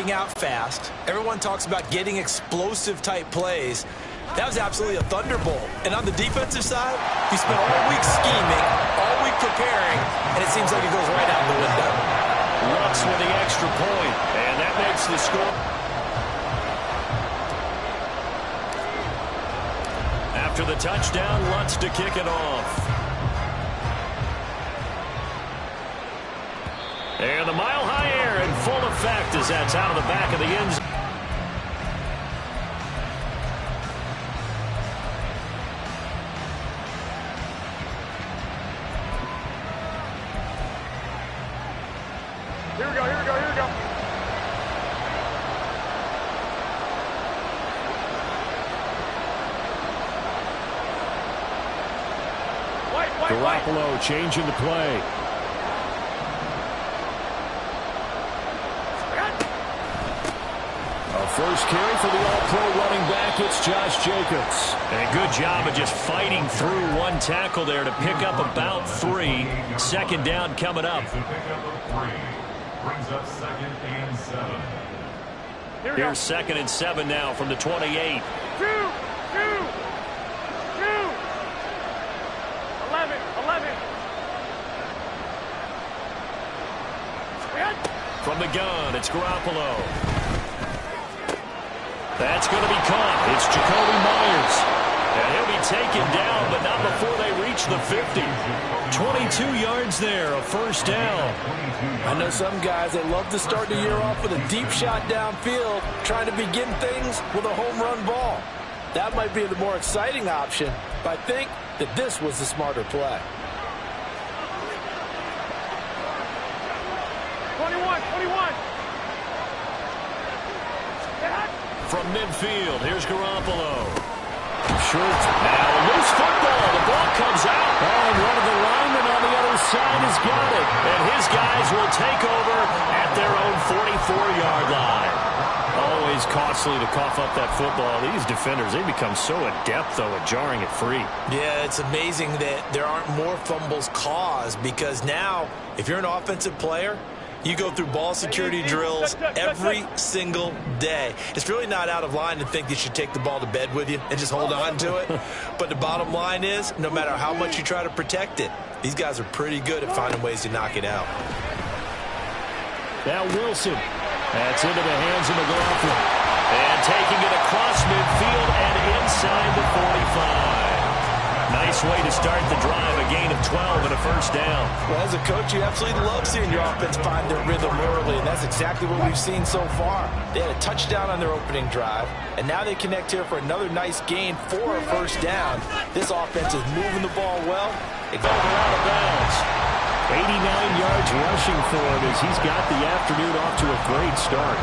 getting out fast. Everyone talks about getting explosive-type plays. That was absolutely a thunderbolt. And on the defensive side, he spent all week scheming, all week preparing, and it seems like it goes right out the window. Lurks with the extra point, and that makes the score. After the touchdown, Lutz to kick it off. And the mile-high air in full effect as that's out of the back of the end zone. Here we go, here we go, here we go. Garoppolo changing the play. A first carry for the all-pro running back. It's Josh Jacobs. And a good job of just fighting through one tackle there to pick up about 3. Second down coming up. Brings up 2nd and 7. Here's 2nd and 7 now from the 28. 2, 11. From the gun, it's Garoppolo. That's going to be caught. It's Jacoby Myers. And he'll be taken down, but not before they reach the 50. 22 yards there, a first down. I know some guys that love to start the year off with a deep shot downfield, trying to begin things with a home run ball. That might be the more exciting option, but I think that this was the smarter play. 21. From midfield, here's Garoppolo. Short. Now a loose football. The ball comes out. And one of the linemen on the other side has got it. And his guys will take over at their own 44-yard line. Always costly to cough up that football. These defenders, they become so adept, though, at jarring it free. Yeah, it's amazing that there aren't more fumbles caused, because now, if you're an offensive player, you go through ball security drills every single day. It's really not out of line to think you should take the ball to bed with you and just hold on to it. But the bottom line is, no matter how much you try to protect it, these guys are pretty good at finding ways to knock it out. Now Wilson. That's into the hands of McLaughlin. And taking it across midfield and inside the 45. Nice way to start the drive, a gain of 12 and a first down. Well, as a coach, you absolutely love seeing your offense find their rhythm early, and that's exactly what we've seen so far. They had a touchdown on their opening drive, and now they connect here for another nice gain for a first down. This offense is moving the ball well. It goes out of bounds. 89 yards rushing for him as he's got the afternoon off to a great start.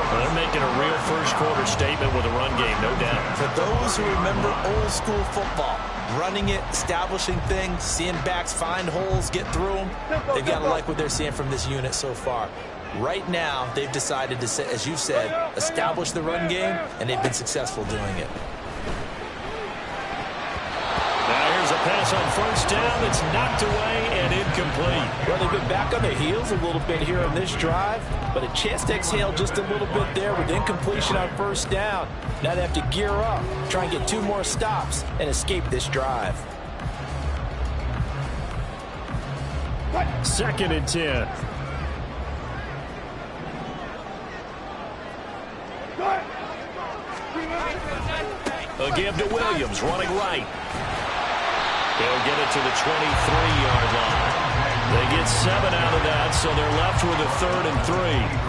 Well, they're making a real first-quarter statement with a run game, no doubt. For those who remember old-school football, running it, establishing things, seeing backs find holes, get through them, they've got to like what they're seeing from this unit so far. Right now, they've decided to, as you said, establish the run game, and they've been successful doing it. Now here's a pass on first down that's knocked away and incomplete. Well, they've been back on their heels a little bit here on this drive, but a chance to exhale just a little bit there with incompletion on first down. Now they have to gear up, try and get 2 more stops, and escape this drive. 2nd and 10. A give to Williams, running right. They'll get it to the 23-yard line. They get 7 out of that, so they're left with a 3rd and 3.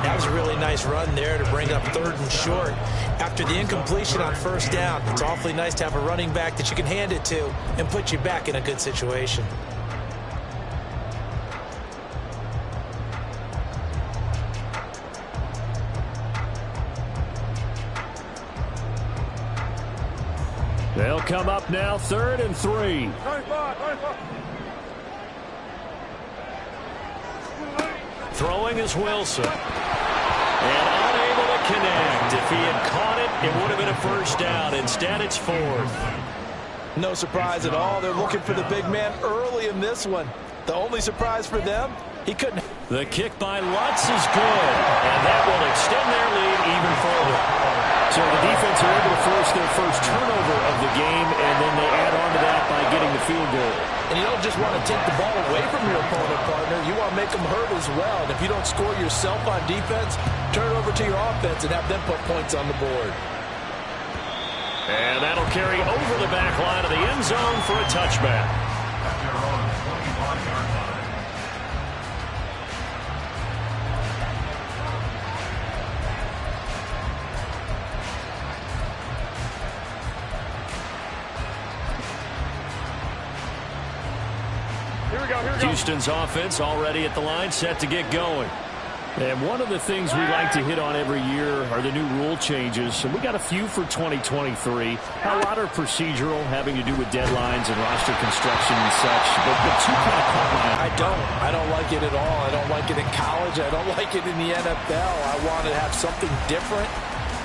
That was a really nice run there to bring up 3rd and short. After the incompletion on first down, it's awfully nice to have a running back that you can hand it to and put you back in a good situation. They'll come up now, 3rd and 3. Throwing is Wilson. And unable to connect. If he had caught it, it would have been a first down. Instead, it's 4th. No surprise at all. They're looking for the big man early in this one. The only surprise for them, he couldn't. The kick by Lutz is good. And that will extend their And you don't just want to take the ball away from your opponent, partner. You want to make them hurt as well. And if you don't score yourself on defense, turn it over to your offense and have them put points on the board. And that'll carry over the back line of the end zone for a touchback. Houston's offense already at the line, set to get going. And one of the things we like to hit on every year are the new rule changes. And we got a few for 2023. A lot are procedural, having to do with deadlines and roster construction and such. But the two kind of caught my eye. I don't like it at all. I don't like it in college. I don't like it in the NFL. I want to have something different.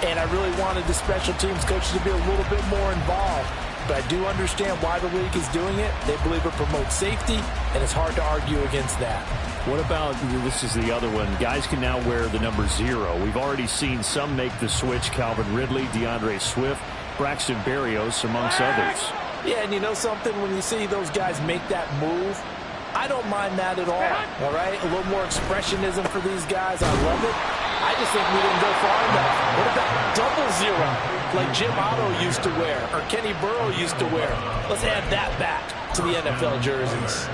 And I really wanted the special teams coaches to be a little bit more involved. But I do understand why the league is doing it. They believe it promotes safety, and it's hard to argue against that. What about, this is the other one, guys can now wear the number 0. We've already seen some make the switch, Calvin Ridley, DeAndre Swift, Braxton Berrios, amongst others. Yeah, and you know something? When you see those guys make that move, I don't mind that at all right? A little more expressionism for these guys. I love it. I just think we didn't go far enough. What about double 0, like Jim Otto used to wear or Kenny Burrow used to wear? Let's add that back to the NFL jerseys.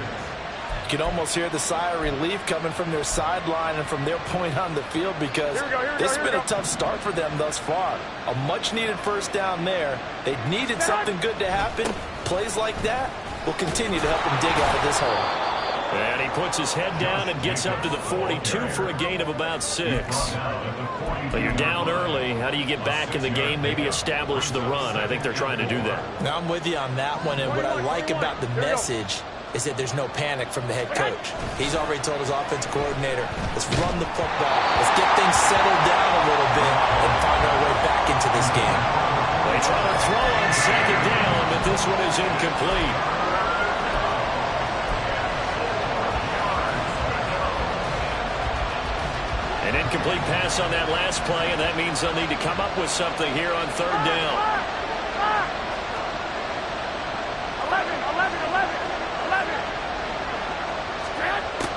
You can almost hear the sigh of relief coming from their sideline and from their point on the field because this has been a tough start for them thus far. A much-needed first down there. They needed something good to happen. Plays like that will continue to help them dig out of this hole. And he puts his head down and gets up to the 42 for a gain of about 6. But you're down early. How do you get back in the game, maybe establish the run? I think they're trying to do that. Now, I'm with you on that one, and what I like about the message is that there's no panic from the head coach. He's already told his offensive coordinator, let's run the football, let's get things settled down a little bit and find our way back into this game. They try to throw on second down, but this one is incomplete. An incomplete pass on that last play, and that means they'll need to come up with something here on third down. 11.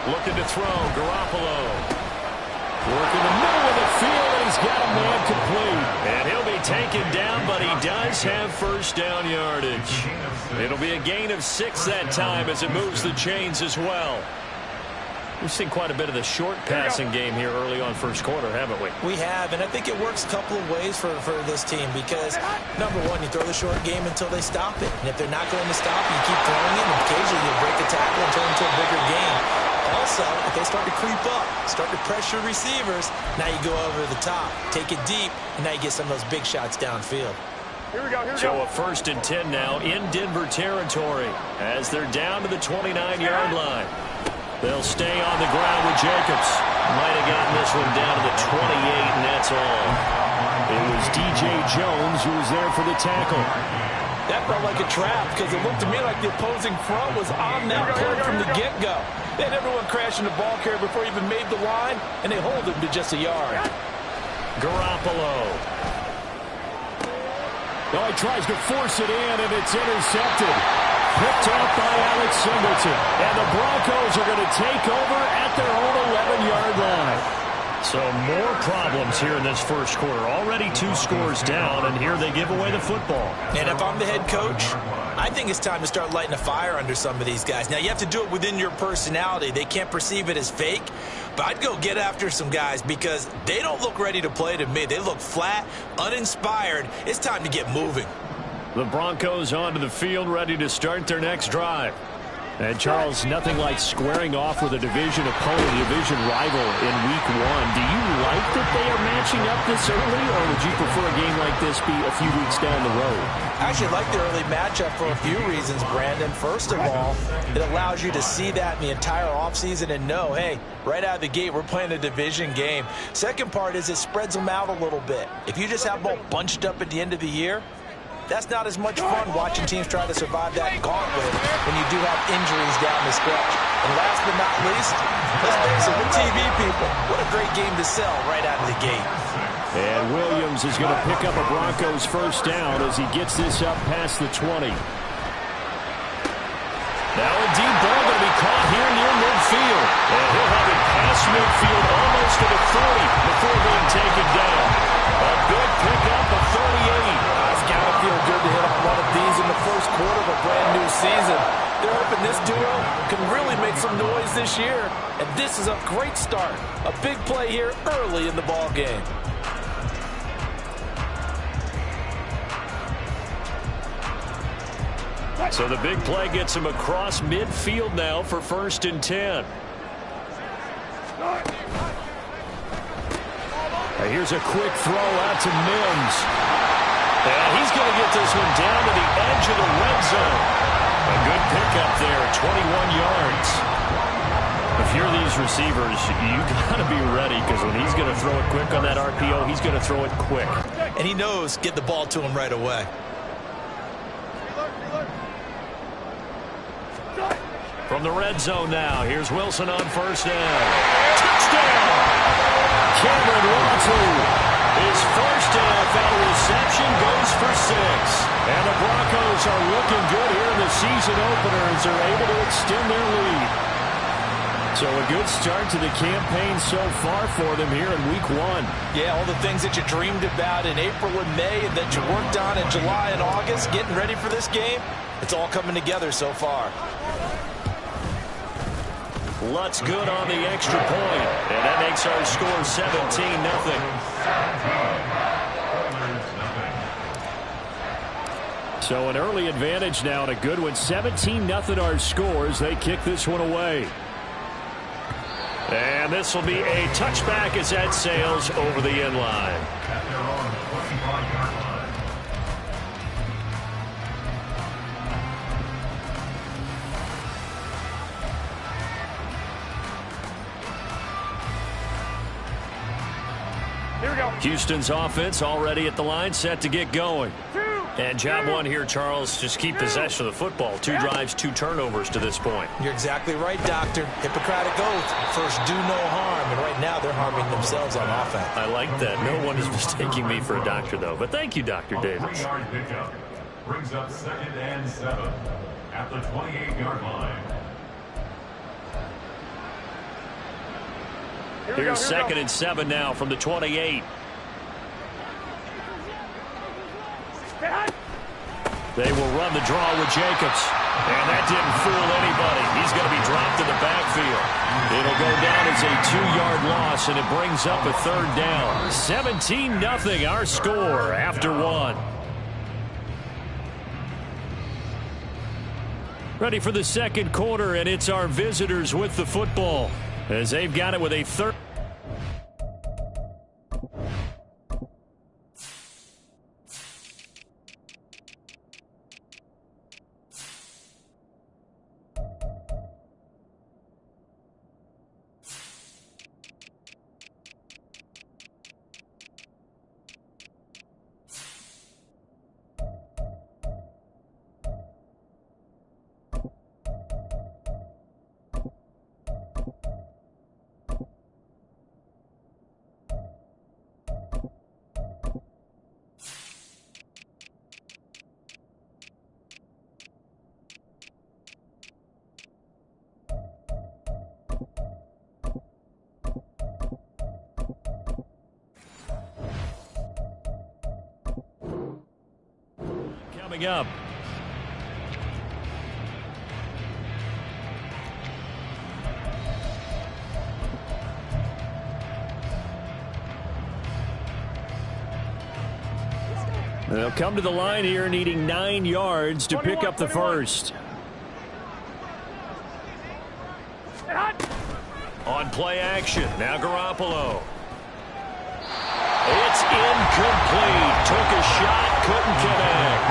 Looking to throw, Garoppolo. Working the middle of the field, and he's got a man complete. And he'll be taken down, but he does have first down yardage. It'll be a gain of 6 that time as it moves the chains as well. We've seen quite a bit of the short passing game here early on first quarter, haven't we? We have, and I think it works a couple of ways for this team because, number one, you throw the short game until they stop it. And if they're not going to stop it, you keep throwing it, and occasionally you break a tackle and turn it into a bigger game. Also, if they start to creep up, start to pressure receivers, now you go over the top, take it deep, and now you get some of those big shots downfield. Here we go. So a 1st and 10 now in Denver territory as they're down to the 29-yard line. They'll stay on the ground with Jacobs. Might have gotten this one down to the 28, and that's all. It was DJ Jones who was there for the tackle. That felt like a trap because it looked to me like the opposing front was on that play from the get-go. They had everyone crashing the ball carrier before he even made the line, and they hold him to just a yard. Garoppolo. Oh, he tries to force it in, and it's intercepted. Picked off by Alex Singleton. And the Broncos are going to take over at their own 11-yard line. So more problems here in this first quarter. Already 2 scores down, and here they give away the football. And if I'm the head coach, I think it's time to start lighting a fire under some of these guys. Now, you have to do it within your personality. They can't perceive it as fake. But I'd go get after some guys because they don't look ready to play to me. They look flat, uninspired. It's time to get moving. The Broncos onto the field, ready to start their next drive. And, Charles, nothing like squaring off with a division opponent, a division rival in Week 1. Do you like that they are matching up this early, or would you prefer a game like this be a few weeks down the road? I actually like the early matchup for a few reasons, Brandon. First of all, it allows you to see that in the entire offseason and know, hey, right out of the gate, we're playing a division game. Second part is it spreads them out a little bit. If you just have them all bunched up at the end of the year, that's not as much fun watching teams try to survive that gauntlet when you do have injuries down the stretch. And last but not least, let's face it, we're TV people. What a great game to sell right out of the gate. And Williams is going to pick up a Broncos first down as he gets this up past the 20. Now a deep ball going to be caught here near midfield. And he'll have it past midfield almost to the 40 before being taken down. A big pickup of 38. It's got to feel good to hit on one of these in the first quarter of a brand new season. They're hoping this duo can really make some noise this year. And this is a great start. A big play here early in the ball game. So the big play gets him across midfield now for 1st and 10. Here's a quick throw out to Mims. And he's going to get this one down to the edge of the red zone. A good pickup there, 21 yards. If you're these receivers, you got to be ready because when he's going to throw it quick on that RPO, he's going to throw it quick. And he knows get the ball to him right away. From the red zone now, here's Wilson on 1st down. Touchdown! Cameron Waddle. His first NFL reception goes for 6. And the Broncos are looking good here in the season opener as they're able to extend their lead. So a good start to the campaign so far for them here in Week 1. Yeah, all the things that you dreamed about in April and May and that you worked on in July and August, getting ready for this game, it's all coming together so far. Lutz good on the extra point, and that makes our score 17-0. So an early advantage now and a good one. 17-0 our scores. They kick this one away. And this will be a touchback as that sails over the end line. Houston's offense already at the line, set to get going. And job one here, Charles, just keep possession of the football. 2 drives, 2 turnovers to this point. You're exactly right, Doctor. Hippocratic oath. First, do no harm. And right now, they're harming themselves on offense. I like that. No one is mistaking me for a doctor, though. But thank you, Dr. Davis. 3-yard pickup brings up 2nd and 7 at the 28-yard line. Here's 2nd and 7 now from the 28. They will run the draw with Jacobs. And that didn't fool anybody. He's going to be dropped in the backfield. It'll go down as a 2-yard loss, and it brings up a 3rd down. 17-0 our score after 1. Ready for the 2nd quarter, and it's our visitors with the football as they've got it with a 3rd. Coming up. They'll come to the line here needing 9 yards to pick up the first. On play action, now Garoppolo. It's incomplete. Took a shot, couldn't connect.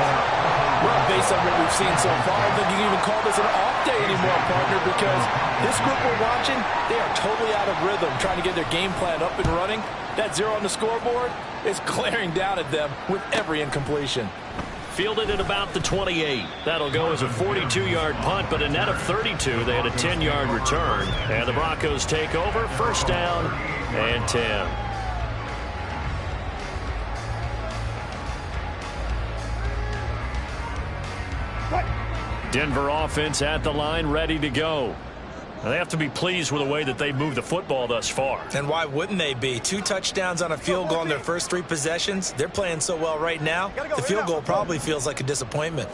Well, based on what we've seen so far, I don't think you can even call this an off day anymore, partner, because this group we're watching, they are totally out of rhythm, trying to get their game plan up and running. That 0 on the scoreboard is glaring down at them with every incompletion. Fielded at about the 28. That'll go as a 42-yard punt, but a net of 32. They had a 10-yard return. And the Broncos take over. 1st down and 10. Denver offense at the line, ready to go. Now, they have to be pleased with the way that they moved the football thus far. And why wouldn't they be? 2 touchdowns on a field goal in their first 3 possessions. They're playing so well right now, the field goal probably feels like a disappointment.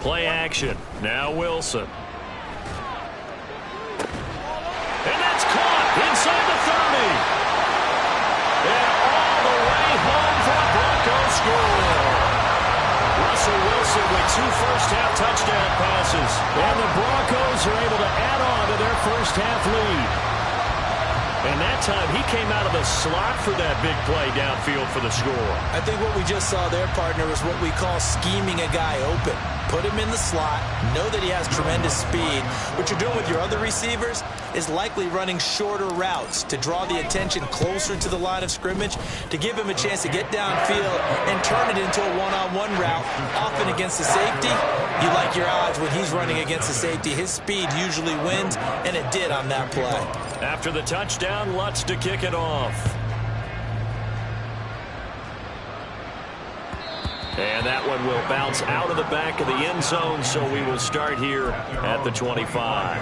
Play action. Now Wilson. And that's caught inside the 30. And all the way home for a Broncos score. Russell Wilson with 2 first-half touchdown passes. And the Broncos are able to add on to their first-half lead. And that time, he came out of the slot for that big play downfield for the score. I think what we just saw there, partner, is what we call scheming a guy open. Put him in the slot, know that he has tremendous speed. What you're doing with your other receivers is likely running shorter routes to draw the attention closer to the line of scrimmage, to give him a chance to get downfield and turn it into a one-on-one route. Often against the safety, you like your odds when he's running against the safety. His speed usually wins, and it did on that play. After the touchdown, Lutz to kick it off. And that one will bounce out of the back of the end zone, so we will start here at the 25.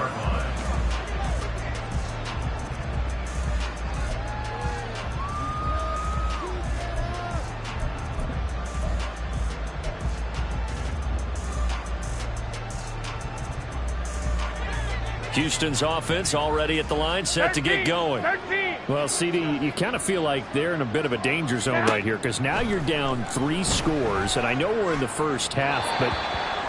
Houston's offense already at the line, set to get going. Well, CD, you kind of feel like they're in a bit of a danger zone right here, because now you're down 3 scores, and I know we're in the first half, but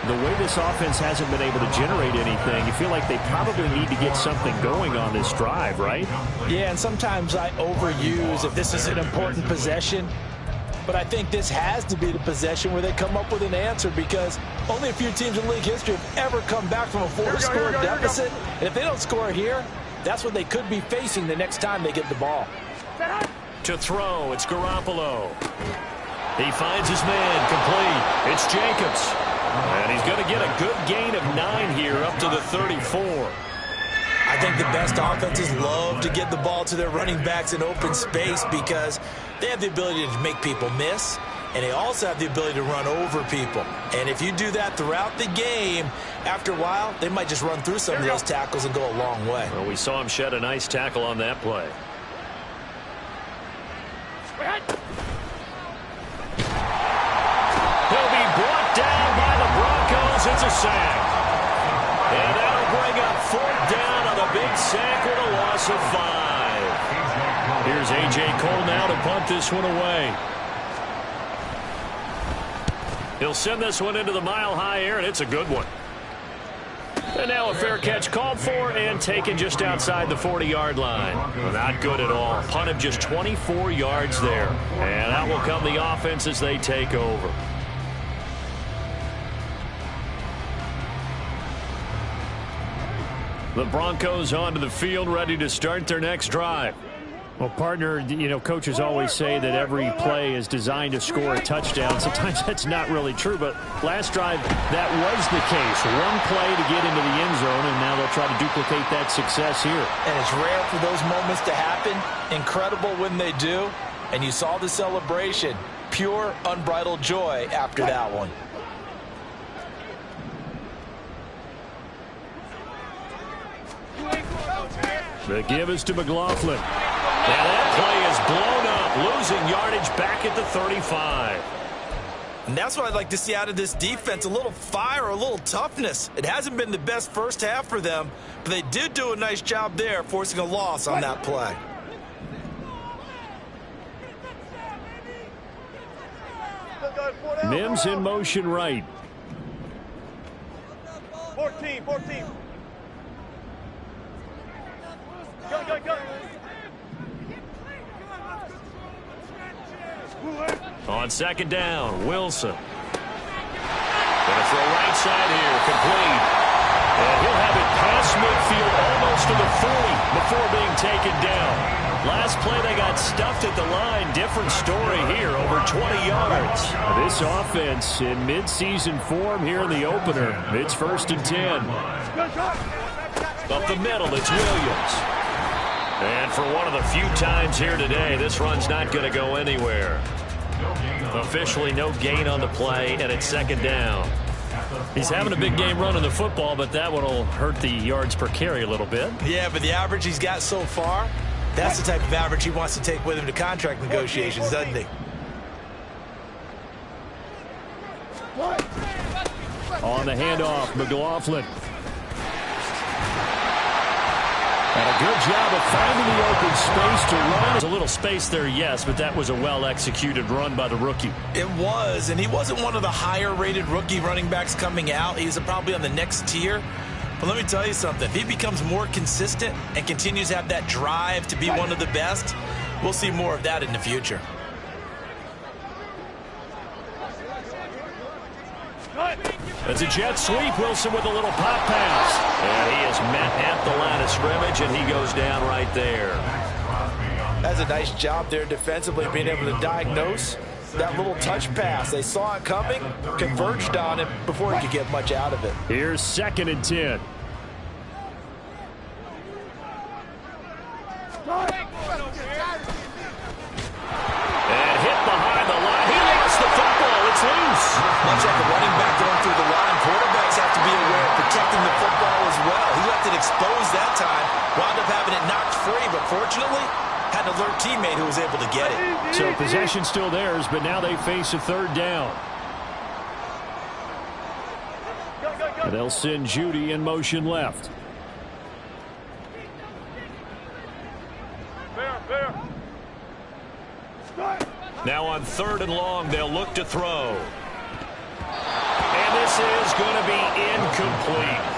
the way this offense hasn't been able to generate anything, you feel like they probably need to get something going on this drive, right? Yeah, and sometimes I overuse if this is an important possession. But I think this has to be the possession where they come up with an answer, because only a few teams in league history have ever come back from a 4-score deficit. And if they don't score here, that's what they could be facing the next time they get the ball. To throw, it's Garoppolo. He finds his man, complete. It's Jacobs. And he's going to get a good gain of 9 here up to the 34. I think the best offenses love to get the ball to their running backs in open space because they have the ability to make people miss, and they also have the ability to run over people. And if you do that throughout the game, after a while, they might just run through some of those tackles and go a long way. Well, we saw him shed a nice tackle on that play. He'll be brought down by the Broncos. It's a sack. And that'll bring up 4th down on a big sack with a loss of 5. Here's A.J. Cole now to punt this one away. He'll send this one into the mile-high air, and it's a good one. And now a fair catch called for and taken just outside the 40-yard line. Not good at all. Punt of just 24 yards there. And out will come the offense as they take over. The Broncos onto the field, ready to start their next drive. Well, partner, you know, coaches always say that every play is designed to score a touchdown. Sometimes that's not really true, but last drive, that was the case. 1 play to get into the end zone, and now they'll try to duplicate that success here. And it's rare for those moments to happen. Incredible when they do. And you saw the celebration. Pure, unbridled joy after that one. The give is to McLaughlin. Now that play is blown up, losing yardage back at the 35. And that's what I'd like to see out of this defense, a little fire, a little toughness. It hasn't been the best first half for them, but they did do a nice job there, forcing a loss on that play. Mims in motion right. 14. Go. On 2nd down, Wilson. Gonna throw right side here, complete. And he'll have it past midfield almost to the 40 before being taken down. Last play they got stuffed at the line. Different story here, over 20 yards. This offense in midseason form here in the opener. It's 1st and 10. Up the middle, it's Williams. And for one of the few times here today, this run's not going to go anywhere. Officially no gain on the play, and it's 2nd down. He's having a big game running the football, but that one will hurt the yards per carry a little bit. Yeah, but the average he's got so far, that's the type of average he wants to take with him to contract negotiations, doesn't he? On the handoff, McLaughlin. And a good job of finding the open space to run. There's a little space there, yes, but that was a well-executed run by the rookie. It was, and he wasn't one of the higher-rated rookie running backs coming out. He's probably on the next tier. But let me tell you something. If he becomes more consistent and continues to have that drive to be one of the best, we'll see more of that in the future. It's a jet sweep. Wilson with a little pop pass. And he is met at the line of scrimmage, and he goes down right there. That's a nice job there defensively, being able to diagnose that little touch pass. They saw it coming, converged on it before he could get much out of it. Here's 2nd and 10. And hit behind the line. He lost the football. It's loose. Much like a running back going through the line, quarterbacks have to be aware of protecting the football as well. He left it exposed that time, wound up having it knocked free, but fortunately had an alert teammate who was able to get it. So possession still theirs, but now they face a 3rd down. And they'll send Judy in motion left. Now on 3rd and long, they'll look to throw. And this is going to be incomplete.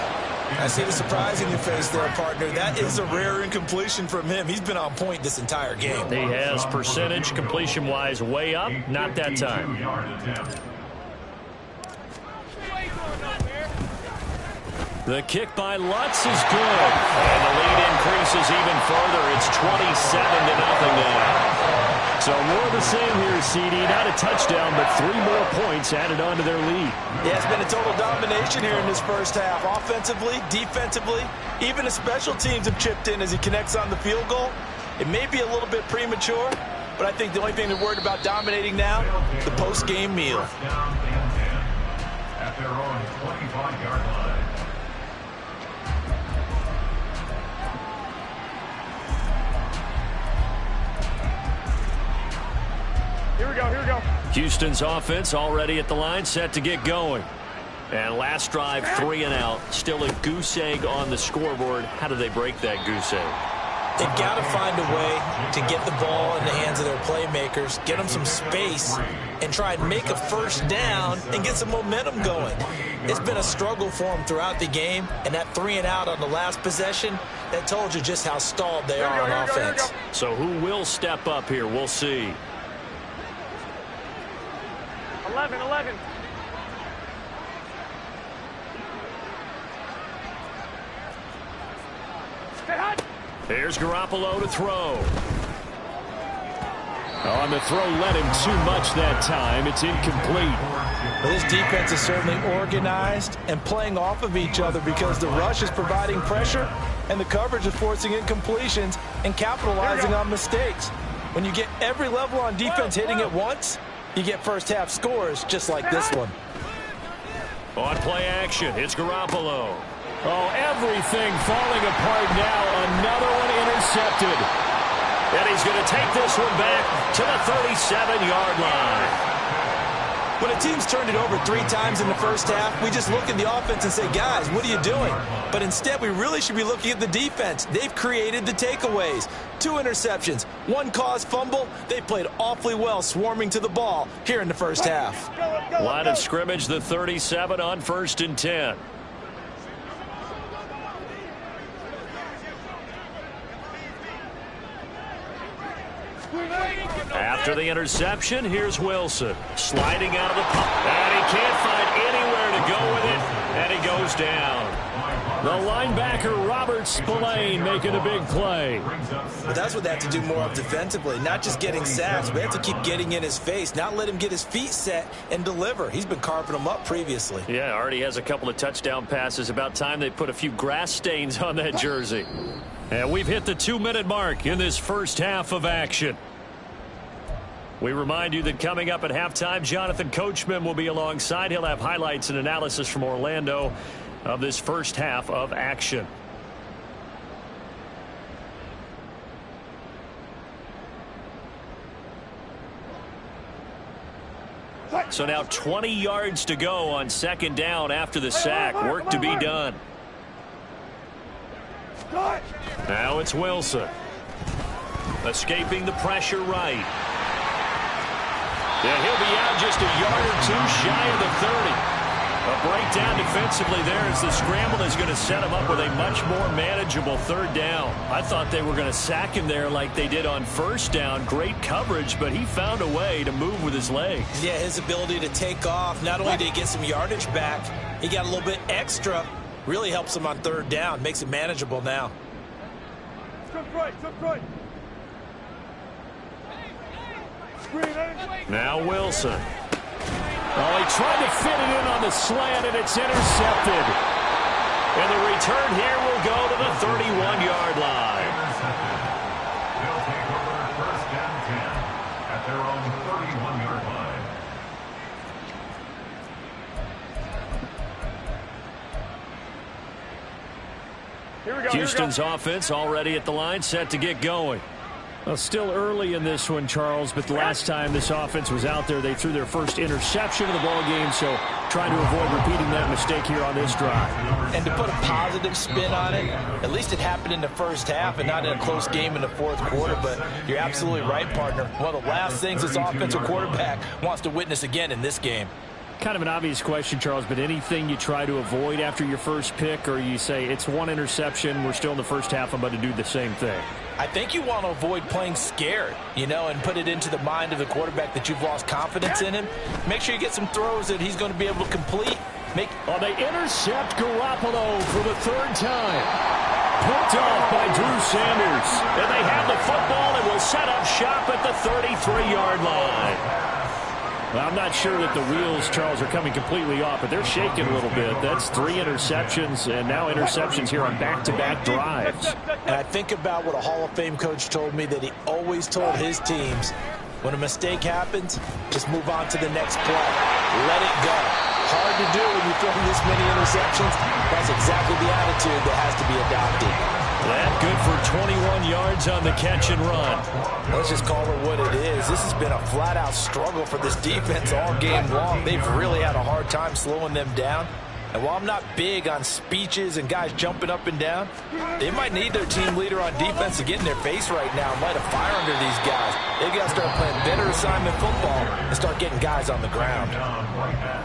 I see the surprise in your face there, partner. That is a rare incompletion from him. He's been on point this entire game. He has percentage completion-wise way up. Not that time. The kick by Lutz is good. And the lead increases even further. It's 27-0 now. So more of the same here, CD. Not a touchdown, but 3 more points added on to their lead. Yeah, it's been a total domination here in this first half. Offensively, defensively, even the special teams have chipped in as he connects on the field goal. It may be a little bit premature, but I think the only thing they're worried about dominating now, the post-game meal. At their own 25-yard line. Here we go, here we go. Houston's offense already at the line, set to get going. And last drive, 3 and out. Still a goose egg on the scoreboard. How do they break that goose egg? They've got to find a way to get the ball in the hands of their playmakers, get them some space, and try and make a 1st down and get some momentum going. It's been a struggle for them throughout the game, and that 3 and out on the last possession, that told you just how stalled they are on offense. So who will step up here? We'll see. 11. Here's Garoppolo to throw. On the throw, led him too much that time. It's incomplete. Well, this defense is certainly organized and playing off of each other because the rush is providing pressure and the coverage is forcing incompletions and capitalizing on mistakes. When you get every level on defense hitting at once, you get first half scores just like this one. On play action, it's Garoppolo. Oh, everything falling apart now. Another one intercepted. And he's going to take this one back to the 37-yard line. When a team's turned it over 3 times in the first half, we just look at the offense and say, guys, what are you doing? But instead, we really should be looking at the defense. They've created the takeaways. 2 interceptions, 1 caused fumble. They played awfully well swarming to the ball here in the first half. Line of scrimmage, the 37 on 1st and 10. After the interception, here's Wilson. Sliding out of the pocket. And he can't find anywhere to go with it. And he goes down. The linebacker, Robert Spillane, making a big play. But that's what they have to do more of defensively. Not just getting sacks, but they have to keep getting in his face. Not let him get his feet set and deliver. He's been carving them up previously. Yeah, already has a couple of touchdown passes. About time they put a few grass stains on that jersey. And we've hit the 2-minute mark in this first half of action. We remind you that coming up at halftime, Jonathan Coachman will be alongside. He'll have highlights and analysis from Orlando of this first half of action. So now 20 yards to go on second down after the sack. Work to be done. Now it's Wilson. Escaping the pressure right. And he'll be out just a yard or two shy of the 30. A breakdown defensively there as the scramble is going to set him up with a much more manageable third down. I thought they were going to sack him there like they did on first down. Great coverage, but he found a way to move with his legs. Yeah, his ability to take off. Not only did he get some yardage back, he got a little bit extra. Really helps him on third down. Makes it manageable now. Now Wilson. Oh, he tried to fit it in on the slant, and it's intercepted. And the return here will go to the 31-yard line. They'll take over first down 10 at their own 31-yard line. Here we go. Houston's offense already at the line, set to get going. Well, still early in this one, Charles, but the last time this offense was out there, they threw their first interception of the ball game, so trying to avoid repeating that mistake here on this drive. And to put a positive spin on it, at least it happened in the first half and not in a close game in the fourth quarter, but you're absolutely right, partner. One of the last things this offensive quarterback wants to witness again in this game. Kind of an obvious question, Charles, but anything you try to avoid after your first pick, or you say it's one interception, we're still in the first half, I'm about to do the same thing? I think you want to avoid playing scared, and put it into the mind of the quarterback that you've lost confidence in him. Make sure you get some throws that he's going to be able to complete. They intercept Garoppolo for the third time. Picked off by Drew Sanders. And they have the football and will set up shop at the 33-yard line. Well, I'm not sure that the wheels, Charles, are coming completely off, but they're shaking a little bit. That's 3 interceptions, and now interceptions here on back-to-back drives. And I think about what a Hall of Fame coach told me, that he always told his teams, when a mistake happens, just move on to the next play. Let it go. Hard to do when you throw this many interceptions. That's exactly the attitude that has to be adopted. That good for 21 yards on the catch and run. Let's just call it what it is. This has been a flat-out struggle for this defense all game long. They've really had a hard time slowing them down. And while I'm not big on speeches and guys jumping up and down, they might need their team leader on defense to get in their face right now and light a fire under these guys. They've got to start playing better assignment football and start getting guys on the ground.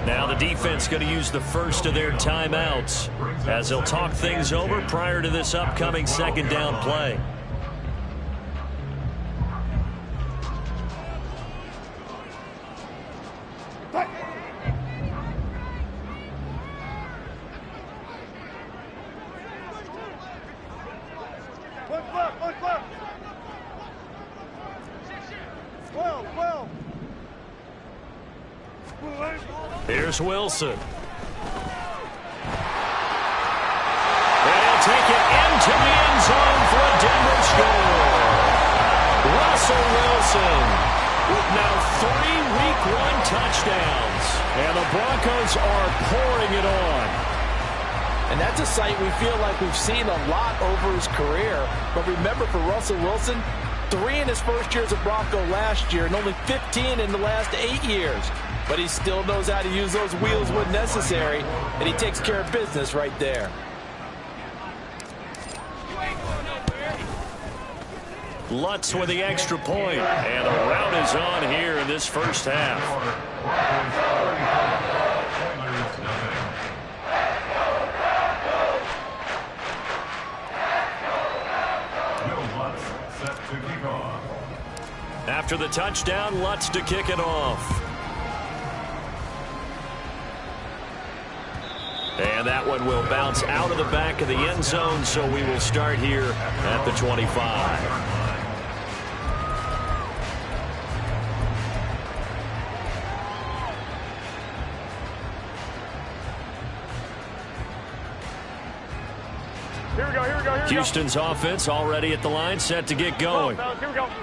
Now the defense going to use the first of their timeouts as they'll talk things over prior to this upcoming second down play. Here's Wilson. And he'll take it into the end zone for a Denver score. Russell Wilson with now 3 Week 1 touchdowns. And the Broncos are pouring it on. And that's a sight we feel like we've seen a lot over his career. But remember, for Russell Wilson, 3 in his first year as a Bronco last year and only 15 in the last 8 years. But he still knows how to use those wheels when necessary, and he takes care of business right there. Lutz with the extra point, and the rout is on here in this first half. After the touchdown, Lutz to kick it off. And that one will bounce out of the back of the end zone, so we will start here at the 25. Here Houston's offense already at the line, set to get going.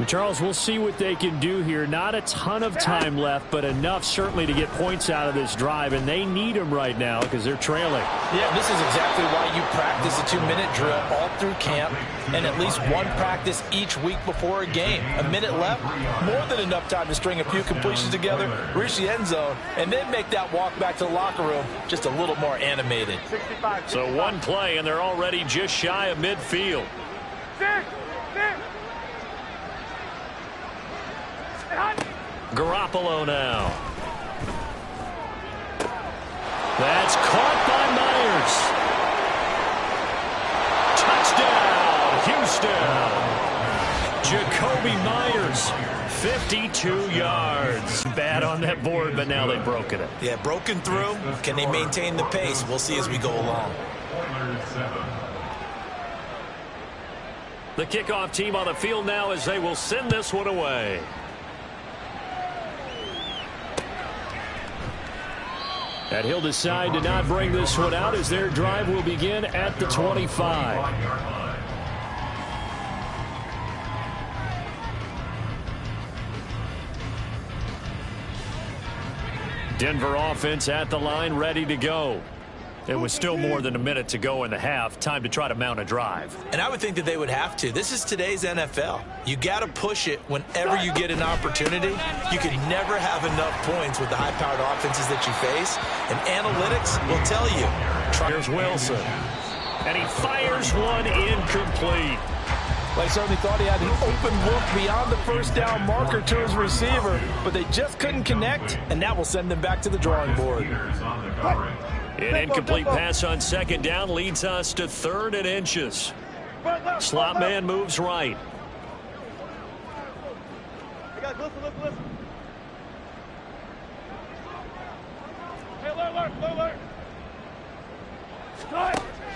Charles, we'll see what they can do here. Not a ton of time left, but enough certainly to get points out of this drive, and they need them right now because they're trailing. Yeah, this is exactly why you practice a 2-minute drill all through camp and at least one practice each week before a game. A minute left, more than enough time to string a few completions together, reach the end zone, and then make that walk back to the locker room just a little more animated. So one play, and they're already just shy of midfield. Garoppolo now. That's caught by Myers. Touchdown, Houston. Jacoby Myers, 52 yards. Bad on that board, but now they've broken it. Yeah, broken through. Can they maintain the pace? We'll see as we go along. The kickoff team on the field now as they will send this one away. And he'll decide to not bring this one out as their drive will begin at the 25. Denver offense at the line, ready to go. It was still more than a minute to go in the half. Time to try to mount a drive. And I would think that they would have to. This is today's NFL. You got to push it whenever you get an opportunity. You can never have enough points with the high-powered offenses that you face. And analytics will tell you. Here's Wilson. And he fires one incomplete. They certainly thought he had an open look beyond the first down marker to his receiver, but they just couldn't connect, and that will send them back to the drawing board. An incomplete pass on second down leads us to 3rd and inches. Slot man moves right.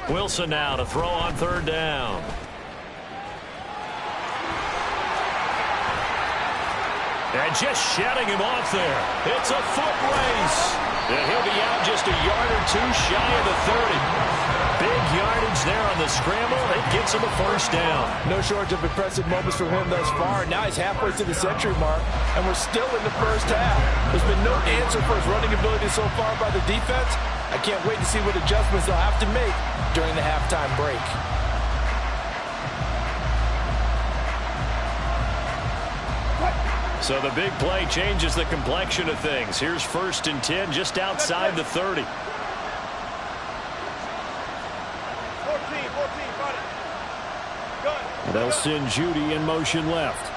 Wilson now to throw on 3rd down. And just shutting him off there. It's a foot race. And he'll be out just a yard or two shy of the 30. Big yardage there on the scramble. It gets him a first down. No shortage of impressive moments from him thus far. Now he's halfway to the century mark, and we're still in the first half. There's been no answer for his running ability so far by the defense. I can't wait to see what adjustments they'll have to make during the halftime break. So the big play changes the complexion of things. Here's 1st and 10 just outside the 30. 14, got it. Good. They'll send Judy in motion left.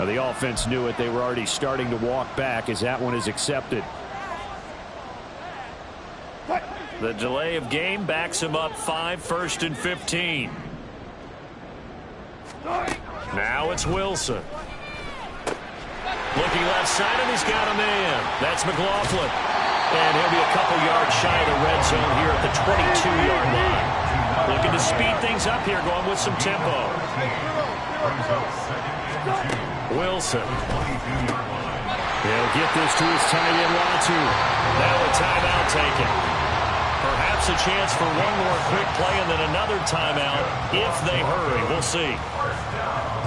Now the offense knew it. They were already starting to walk back as that one is accepted. The delay of game backs him up 5, 1st and 15. Now it's Wilson. Looking left side, and he's got a man. That's McLaughlin. And he'll be a couple yards shy of the red zone here at the 22-yard line. Looking to speed things up here, going with some tempo. Wilson. He'll get this to his tight end, Latu. Now a timeout taken. Perhaps a chance for one more quick play and then another timeout if they hurry. We'll see.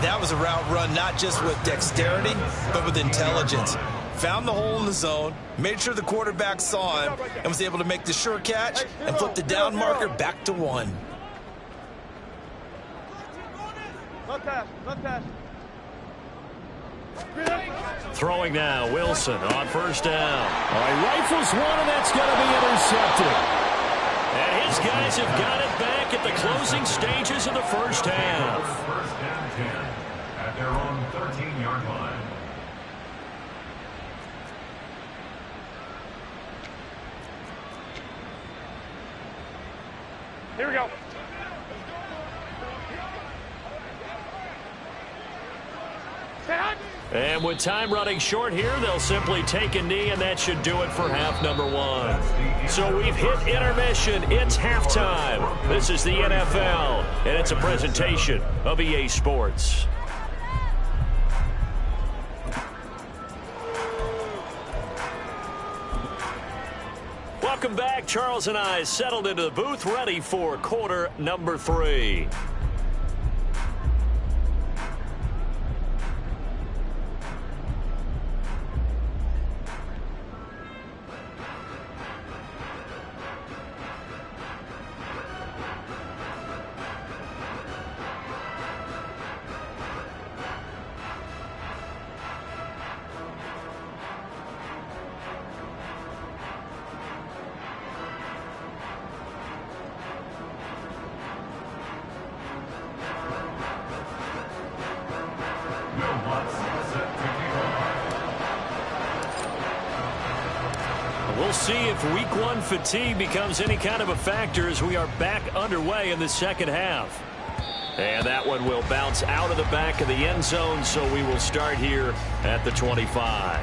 That was a route run not just with dexterity, but with intelligence. Found the hole in the zone, made sure the quarterback saw him, and was able to make the sure catch and flip the down marker back to 1. Throwing now, Wilson on 1st down. He rifles one, and that's going to be intercepted. And his guys have got it back at the closing stages of the first half. 1st and 10 at their own 13-yard line. Here we go. And with time running short here, they'll simply take a knee, and that should do it for half number 1. So we've hit intermission. It's halftime. This is the NFL, and it's a presentation of EA Sports. back. Charles and I settled into the booth, ready for quarter number 3. We'll see if week 1 fatigue becomes any kind of a factor as we are back underway in the second half. And that one will bounce out of the back of the end zone, so we will start here at the 25.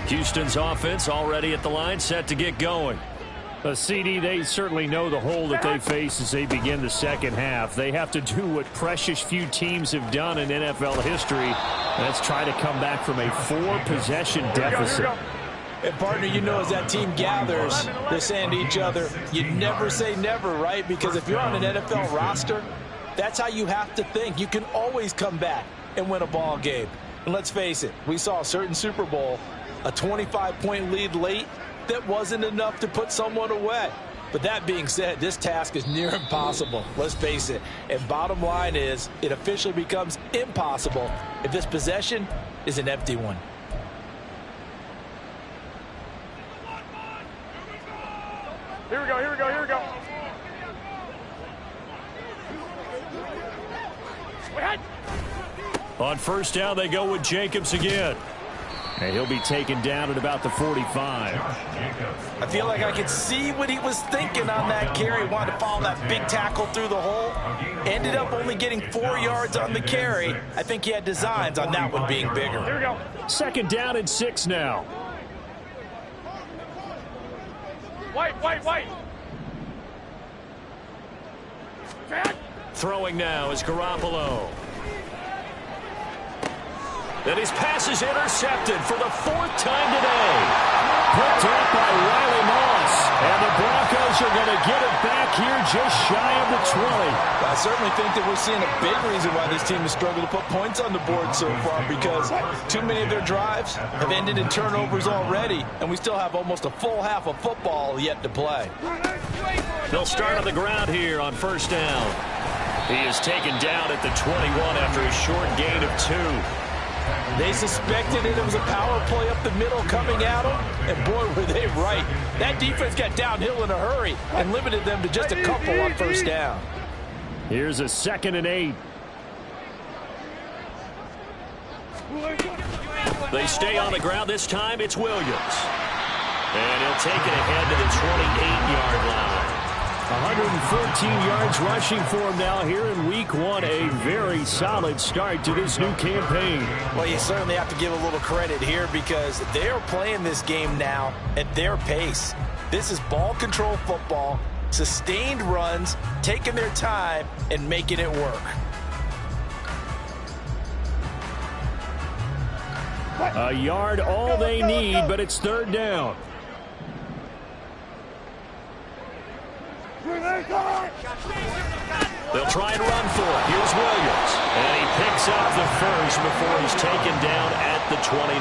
Houston's offense already at the line, set to get going. CD, they certainly know the hole that they face as they begin the second half. They have to do what precious few teams have done in NFL history. That's try to come back from a 4-possession deficit. And, partner, you know, as that team gathers, they're saying to each other, you never say never, right? Because if you're on an NFL roster, that's how you have to think. You can always come back and win a ball game. And let's face it, we saw a certain Super Bowl, a 25-point lead late, that wasn't enough to put someone away. But that being said, this task is near impossible. Let's face it. And bottom line is, it officially becomes impossible if this possession is an empty one. Here we go, here we go, here we go. On first down, they go with Jacobs again. And he'll be taken down at about the 45. I feel like I could see what he was thinking on that carry. Wanted to follow that big tackle through the hole. Ended up only getting 4 yards on the carry. I think he had designs on that one being bigger. Here we go. Second down and 6 now. White. Throwing now is Garoppolo. And his pass is intercepted for the 4th time today. Picked up by Riley Moss. And the Broncos are going to get it back here just shy of the 20. I certainly think that we're seeing a big reason why this team has struggled to put points on the board so far, because too many of their drives have ended in turnovers already, and we still have almost a full half of football yet to play. They'll start on the ground here on first down. He is taken down at the 21 after a short gain of 2. They suspected it was a power play up the middle coming at them, and boy, were they right. That defense got downhill in a hurry and limited them to just a couple on first down. Here's a 2nd and 8. They stay on the ground. This time it's Williams. And he'll take it ahead to the 28-yard line. 114 yards rushing for him now here in week 1. A very solid start to this new campaign. Well, you certainly have to give a little credit here because they're playing this game now at their pace. This is ball control football, sustained runs, taking their time and making it work. A yard all they need, but it's 3rd down. They'll try and run for it. Here's Williams. And he picks up the first before he's taken down at the 29.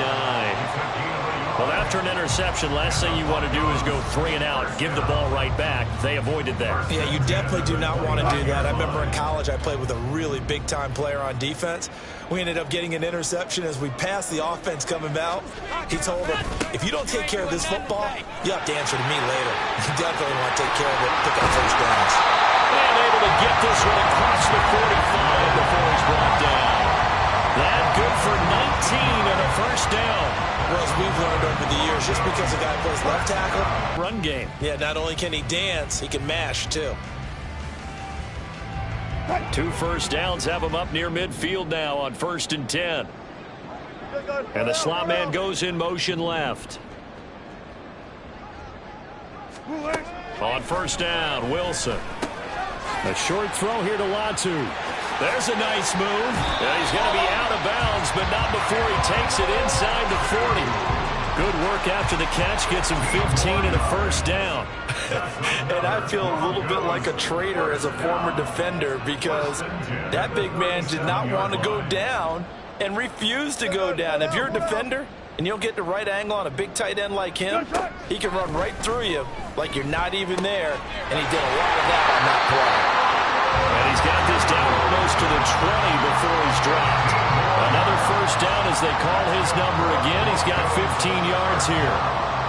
Well, after an interception, last thing you want to do is go 3 and out, give the ball right back. They avoided that. Yeah, you definitely do not want to do that. I remember in college I played with a really big-time player on defense. We ended up getting an interception as we passed the offense coming out. He told him, if you don't take care of this football, you have to answer to me later. You definitely want to take care of it, pick up first downs. And able to get this one across the 45 before he's brought down. That good for 19 and a first down. Well, as we've learned over the years, just because a guy plays left tackle, run game. Yeah, not only can he dance, he can mash too. 2 first downs have him up near midfield now on 1st and 10. And the slot man goes in motion left. On first down, Wilson. A short throw here to Latu. There's a nice move. And he's going to be out of bounds, but not before he takes it inside the 40. Good work after the catch. Gets him 15 and a first down. And I feel a little bit like a traitor as a former defender because that big man did not want to go down and refused to go down. If you're a defender and you don't get the right angle on a big tight end like him, he can run right through you like you're not even there, and he did a lot of that on that play. And he's got this down almost to the 20 before he's dropped. Another first down as they call his number again. He's got 15 yards here.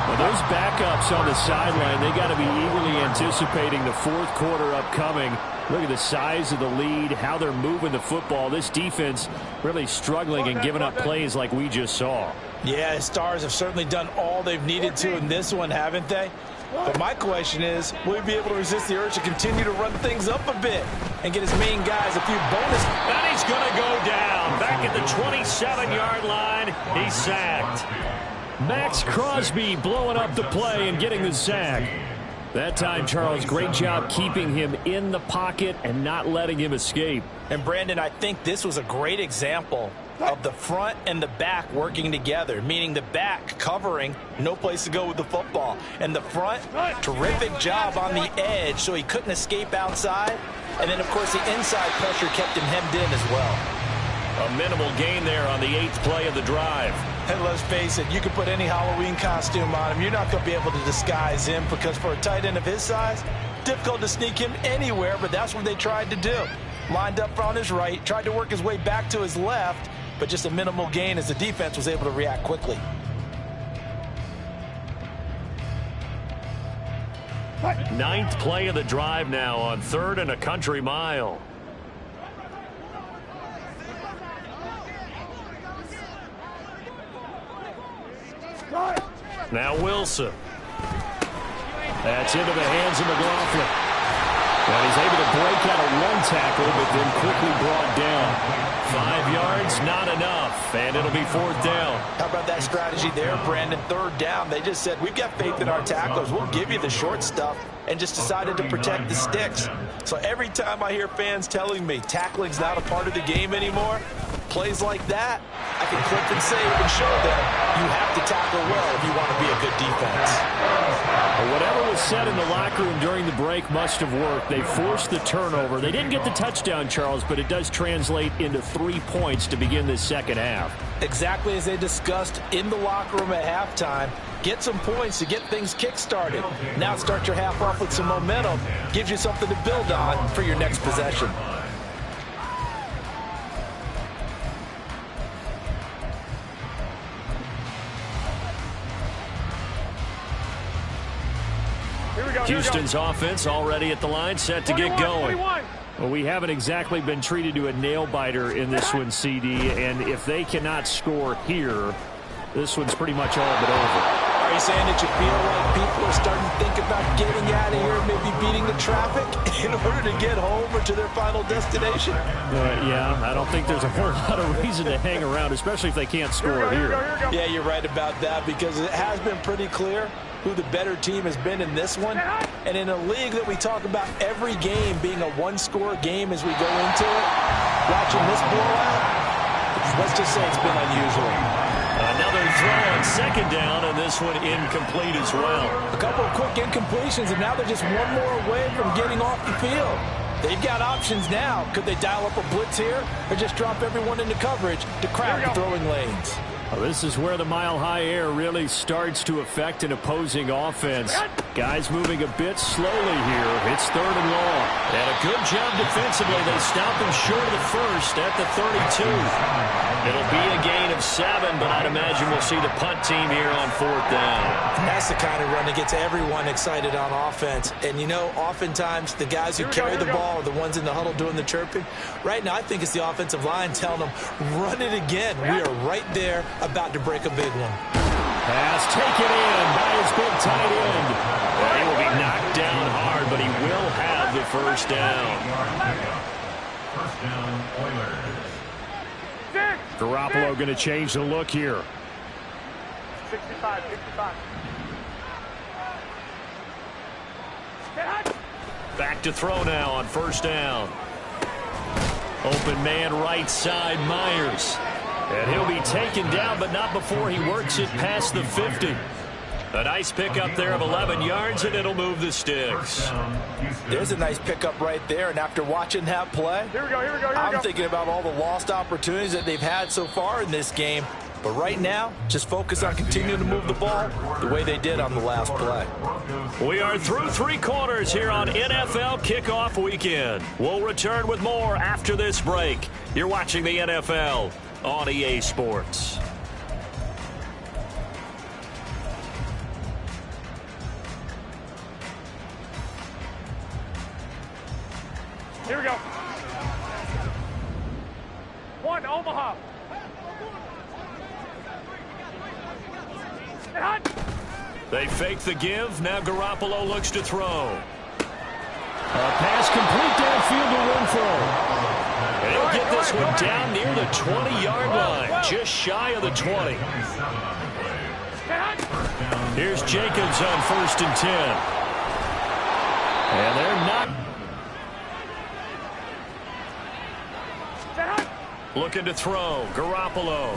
Well, those backups on the sideline, they got to be eagerly anticipating the fourth quarter upcoming. Look at the size of the lead, how they're moving the football. This defense really struggling and giving up plays like we just saw. Yeah, Stars have certainly done all they've needed to in this one, haven't they? But my question is, will he be able to resist the urge to continue to run things up a bit and get his main guys a few bonus? And he's going to go down. Back at the 27-yard line, he's sacked. Max Crosby blowing up the play and getting the sack. That time, Charles, great job keeping him in the pocket and not letting him escape. And, Brandon, I think this was a great example of the front and the back working together, meaning the back covering, no place to go with the football. And the front, terrific job on the edge so he couldn't escape outside. And then, of course, the inside pressure kept him hemmed in as well. A minimal gain there on the 8th play of the drive. And let's face it, you can put any Halloween costume on him. You're not going to be able to disguise him because for a tight end of his size, difficult to sneak him anywhere, but that's what they tried to do. Lined up on his right, tried to work his way back to his left, but just a minimal gain as the defense was able to react quickly. Ninth play of the drive now on 3rd and a country mile. Now Wilson. That's into the hands of McLaughlin. And he's able to break out of one tackle, but then quickly brought down. 5 yards, not enough, and it'll be 4th down. How about that strategy there, Brandon? 3rd down. They just said, we've got faith in our tacklers. We'll give you the short stuff, and just decided to protect the sticks. So every time I hear fans telling me tackling's not a part of the game anymore, plays like that, I can click and save and show them you have to tackle well if you want to be a good defense. Well, whatever was said in the locker room during the break must have worked. They forced the turnover. They didn't get the touchdown, Charles, but it does translate into 3 points to begin this second half. Exactly as they discussed in the locker room at halftime. Get some points to get things kick-started. Now start your half off with some momentum. Gives you something to build on for your next possession. Houston's offense already at the line, set to get going. Well, we haven't exactly been treated to a nail-biter in this one, CD, and if they cannot score here, this one's pretty much all but over. Are you saying that you feel like people are starting to think about getting out of here and maybe beating the traffic in order to get home or to their final destination? Yeah, I don't think there's a whole lot of reason to hang around, especially if they can't score here. Yeah, you're right about that because it has been pretty clear who the better team has been in this one. And in a league that we talk about every game being a one-score game as we go into it, watching this blowout, let's just say it's been unusual. Another throw on 2nd down, and this one incomplete as well. A couple of quick incompletions, and now they're just one more away from getting off the field. They've got options now. Could they dial up a blitz here or just drop everyone into coverage to crowd the throwing lanes? Well, this is where the mile-high air really starts to affect an opposing offense. Guys moving a bit slowly here. It's 3rd and long. And a good job defensively. They stop him short of the first at the 32. It'll be a gain of 7, but I'd imagine we'll see the punt team here on 4th down. That's the kind of run that gets everyone excited on offense. And, you know, oftentimes the guys who carry the ball are the ones in the huddle doing the chirping. Right now, I think it's the offensive line telling them, run it again. We are right there about to break a big one. Pass taken in by his big tight end. Well, he will be knocked down hard, but he will have the first down. First down, Oilers. Garoppolo going to change the look here. 65. Back to throw now on 1st down. Open man right side, Myers. And he'll be taken down, but not before he works it past the 50. A nice pickup there of 11 yards, and it'll move the sticks. There's a nice pickup right there, and after watching that play, I'm thinking about all the lost opportunities that they've had so far in this game. But right now, just focus on continuing to move the ball the way they did on the last play. We are through 3 quarters here on NFL Kickoff Weekend. We'll return with more after this break. You're watching the NFL on EA Sports. Here we go. 1, Omaha. They fake the give. Now Garoppolo looks to throw. A pass complete downfield to Renfro. And he'll get this one down near the 20-yard line, just shy of the 20. Here's Jacobs on 1st and 10. And they're not looking to throw. Garoppolo.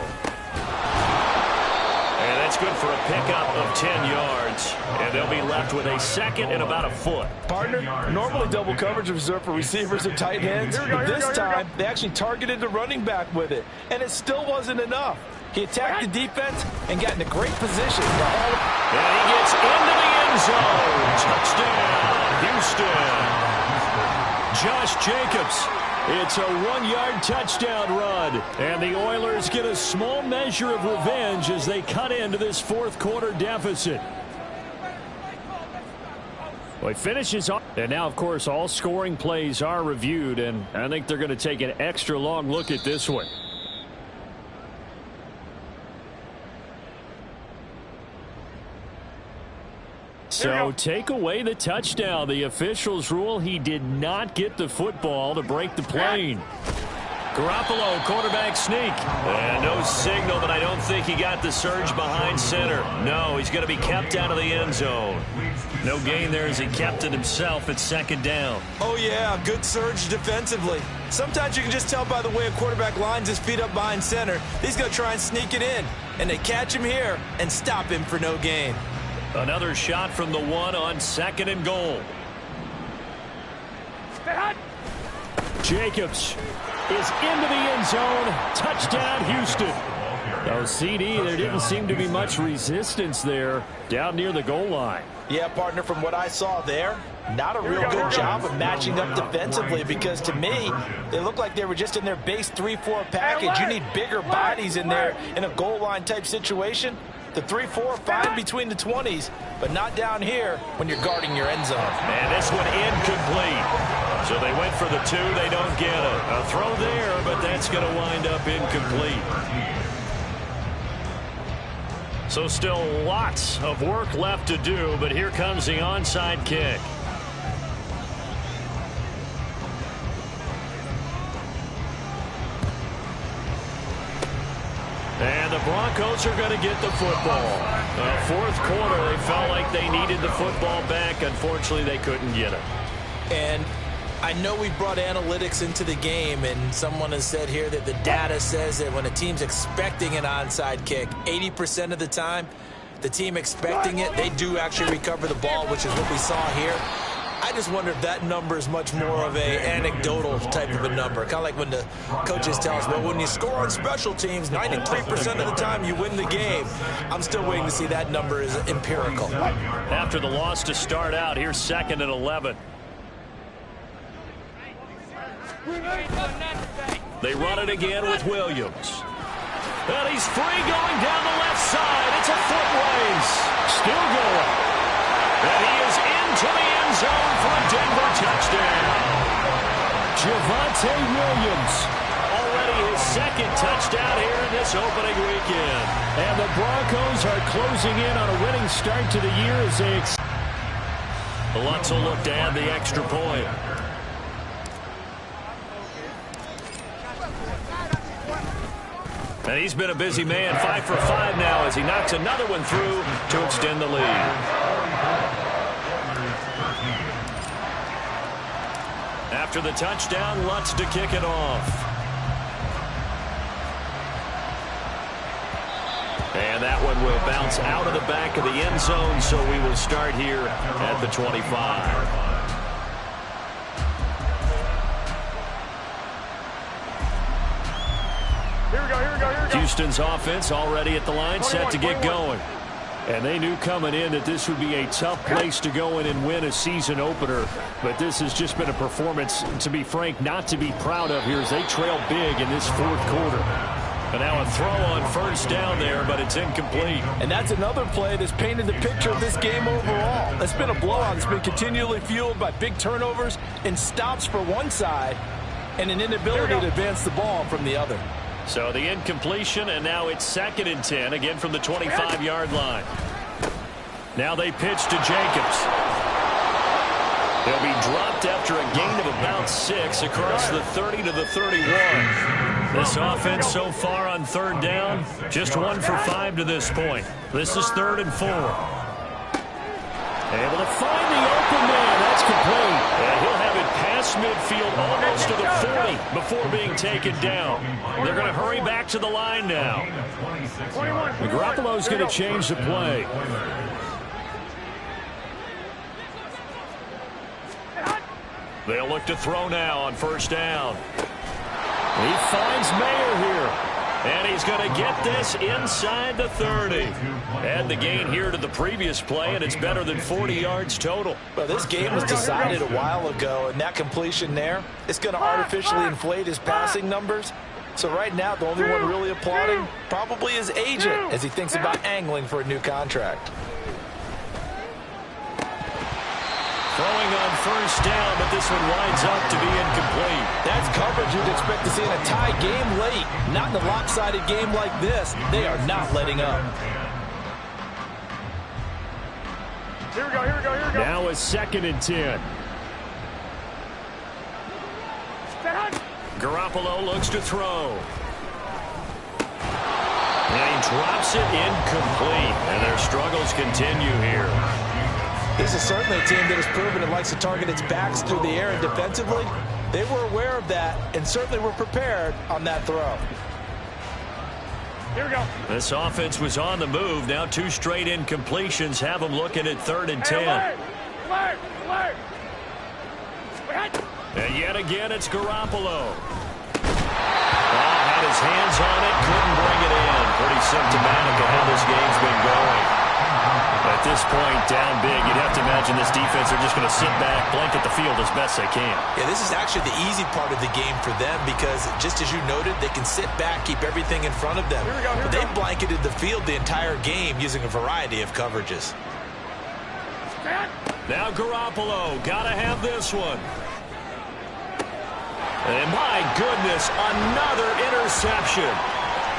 And that's good for a pickup of 10 yards. And they'll be left with a second and about a foot. Partner, normally double coverage is reserved for receivers and tight ends. But this time, they actually targeted the running back with it. And it still wasn't enough. He attacked the defense and got in a great position. And he gets into the end zone. Touchdown, Houston. Josh Jacobs. It's a 1-yard touchdown run. And the Oilers get a small measure of revenge as they cut into this 4th quarter deficit. Well, he finishes off. And now, of course, all scoring plays are reviewed. And I think they're going to take an extra long look at this one. So take away the touchdown. The officials rule he did not get the football to break the plane. Garoppolo, quarterback sneak. And no signal, but I don't think he got the surge behind center. No, he's going to be kept out of the end zone. No gain there as he kept it himself at 2nd down. Oh, yeah, good surge defensively. Sometimes you can just tell by the way a quarterback lines his feet up behind center. He's going to try and sneak it in. And they catch him here and stop him for no gain. Another shot from the 1 on 2nd and goal. Jacobs is into the end zone. Touchdown, Houston. Oh, CD, there didn't seem to be much resistance there down near the goal line. Yeah, partner, from what I saw there, not a real good job of matching up defensively because, to me, they look like they were just in their base 3-4 package. You need bigger bodies in there in a goal line type situation. The 3-4 fine between the 20s, but not down here when you're guarding your end zone. And this one incomplete. So they went for the 2. They don't get it. A throw there, but that's going to wind up incomplete. So still lots of work left to do, but here comes the onside kick. And the Broncos are going to get the football. 4th quarter, they felt like they needed the football back. Unfortunately, they couldn't get it. And I know we brought analytics into the game, and someone has said here that the data says that when a team's expecting an onside kick, 80% of the time, the team expecting it, they do actually recover the ball, which is what we saw here. I just wonder if that number is much more of a anecdotal type of a number. Kind of like when the coaches tell us, well, when you score on special teams, 93% of the time you win the game. I'm still waiting to see that number is empirical. After the loss to start out, here's 2nd and 11. They run it again with Williams. And he's free going down the left side. It's a foot race. Still going. And he is into the end zone for a Denver touchdown. Javonte Williams. Already his 2nd touchdown here in this opening weekend. And the Broncos are closing in on a winning start to the year as they Lutz will look to add the extra point. And he's been a busy man, 5 for 5 now as he knocks another one through to extend the lead. After the touchdown, Lutz to kick it off. And that one will bounce out of the back of the end zone, so we will start here at the 25. Here we go, here we go, here we go. Houston's offense already at the line, set to get going. And they knew coming in that this would be a tough place to go in and win a season opener. But this has just been a performance, to be frank, not to be proud of here as they trail big in this fourth quarter. And now a throw on first down there, but it's incomplete. And that's another play that's painted the picture of this game overall. It's been a blowout. It's been continually fueled by big turnovers and stops for one side and an inability to advance the ball from the other. So the incompletion, and now it's 2nd and 10, again from the 25-yard line. Now they pitch to Jacobs. They'll be dropped after a gain of about 6 across the 30 to the 31. This offense so far on 3rd down, just 1 for 5 to this point. This is 3rd and 4. Able to find the open man. That's complete. And he'll have it past midfield almost to the 40 before being taken down. They're going to hurry back to the line now. Garoppolo's going to change the play. They'll look to throw now on first down. He finds Mayer here. And he's going to get this inside the 30. Add the gain here to the previous play, and it's better than 40 yards total. Well, this game was decided a while ago, and that completion there is going to artificially inflate his passing numbers. So right now, the only one really applauding probably his agent as he thinks about angling for a new contract. Throwing on first down, but this one winds up to be incomplete. That's coverage you'd expect to see in a tie game late. Not in a lopsided game like this. They are not letting up. Here we go, here we go, here we go. Now a 2nd and 10. Garoppolo looks to throw. And he drops it incomplete. And their struggles continue here. This is certainly a team that has proven it likes to target its backs through the air, and defensively, they were aware of that and certainly were prepared on that throw. Here we go. This offense was on the move. Now 2 straight incompletions have them looking at 3rd and 10. And yet again, it's Garoppolo. Had his hands on it, couldn't bring it in. Pretty symptomatic of how this game's been going. At this point, down big, you'd have to imagine this defense are just going to sit back, blanket the field as best they can. Yeah, this is actually the easy part of the game for them because, just as you noted, they can sit back, keep everything in front of them. But they've blanketed the field the entire game using a variety of coverages. Now Garoppolo, got to have this one. And my goodness, another interception.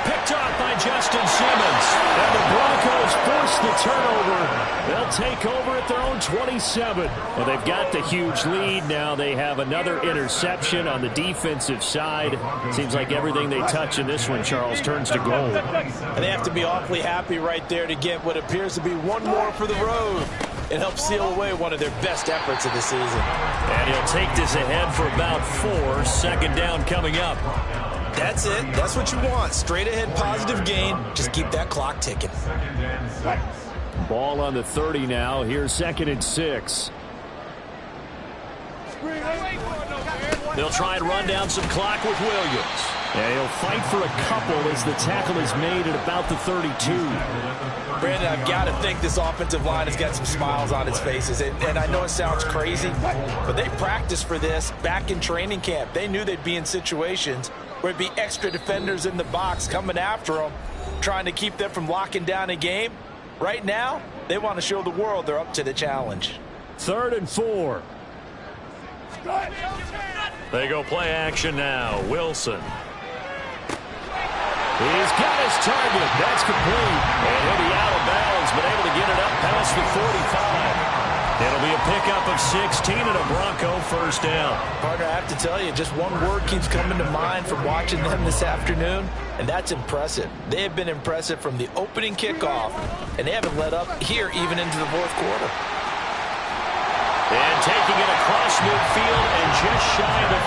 Picked off by Justin Simmons. And the Broncos force the turnover. They'll take over at their own 27. Well, they've got the huge lead. Now they have another interception on the defensive side. Seems like everything they touch in this one, Charles, turns to gold. And they have to be awfully happy right there to get what appears to be one more for the road. It helps seal away one of their best efforts of the season. And he'll take this ahead for about 4. 2nd down coming up. That's it. That's what you want. Straight ahead positive gain. Just keep that clock ticking. Ball on the 30 now. Here's 2nd and 6. They'll try and run down some clock with Williams. Yeah, he'll fight for a couple as the tackle is made at about the 32. Brandon, I've got to think this offensive line has got some smiles on its faces. And I know it sounds crazy, but they practiced for this back in training camp. They knew they'd be in situations where it'd be extra defenders in the box coming after them, trying to keep them from locking down a game. Right now, they want to show the world they're up to the challenge. 3rd and 4. They go play action now. Wilson. He's got his target. That's complete. And he'll be out of bounds, but able to get it up past the 45. It'll be a pickup of 16 and a Bronco first down. Partner, I have to tell you, just one word keeps coming to mind from watching them this afternoon, and that's impressive. They have been impressive from the opening kickoff, and they haven't let up here even into the fourth quarter. And taking it across midfield and just shy of the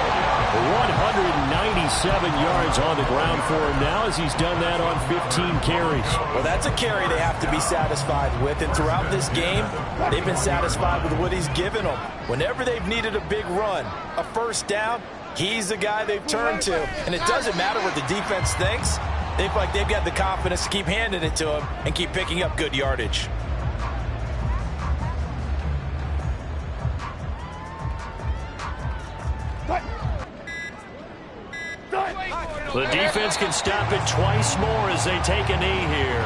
40. 197 yards on the ground for him now as he's done that on 15 carries. Well, that's a carry they have to be satisfied with. And throughout this game, they've been satisfied with what he's given them. Whenever they've needed a big run, a first down, he's the guy they've turned to. And it doesn't matter what the defense thinks. They feel like they've got the confidence to keep handing it to him and keep picking up good yardage. The defense can stop it twice more as they take a knee here.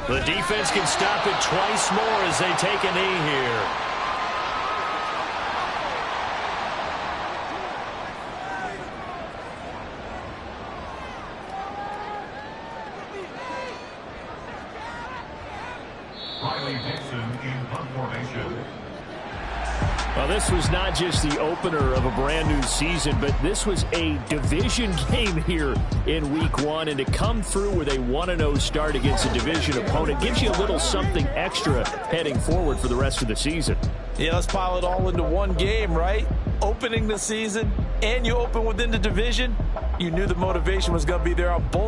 The defense can stop it twice more as they take a knee here. Well, this was not just the opener of a brand new season, but this was a division game here in week 1. And to come through with a 1-0 start against a division opponent gives you a little something extra heading forward for the rest of the season. Yeah, let's pile it all into one game, right? Opening the season, and you open within the division. You knew the motivation was going to be there on both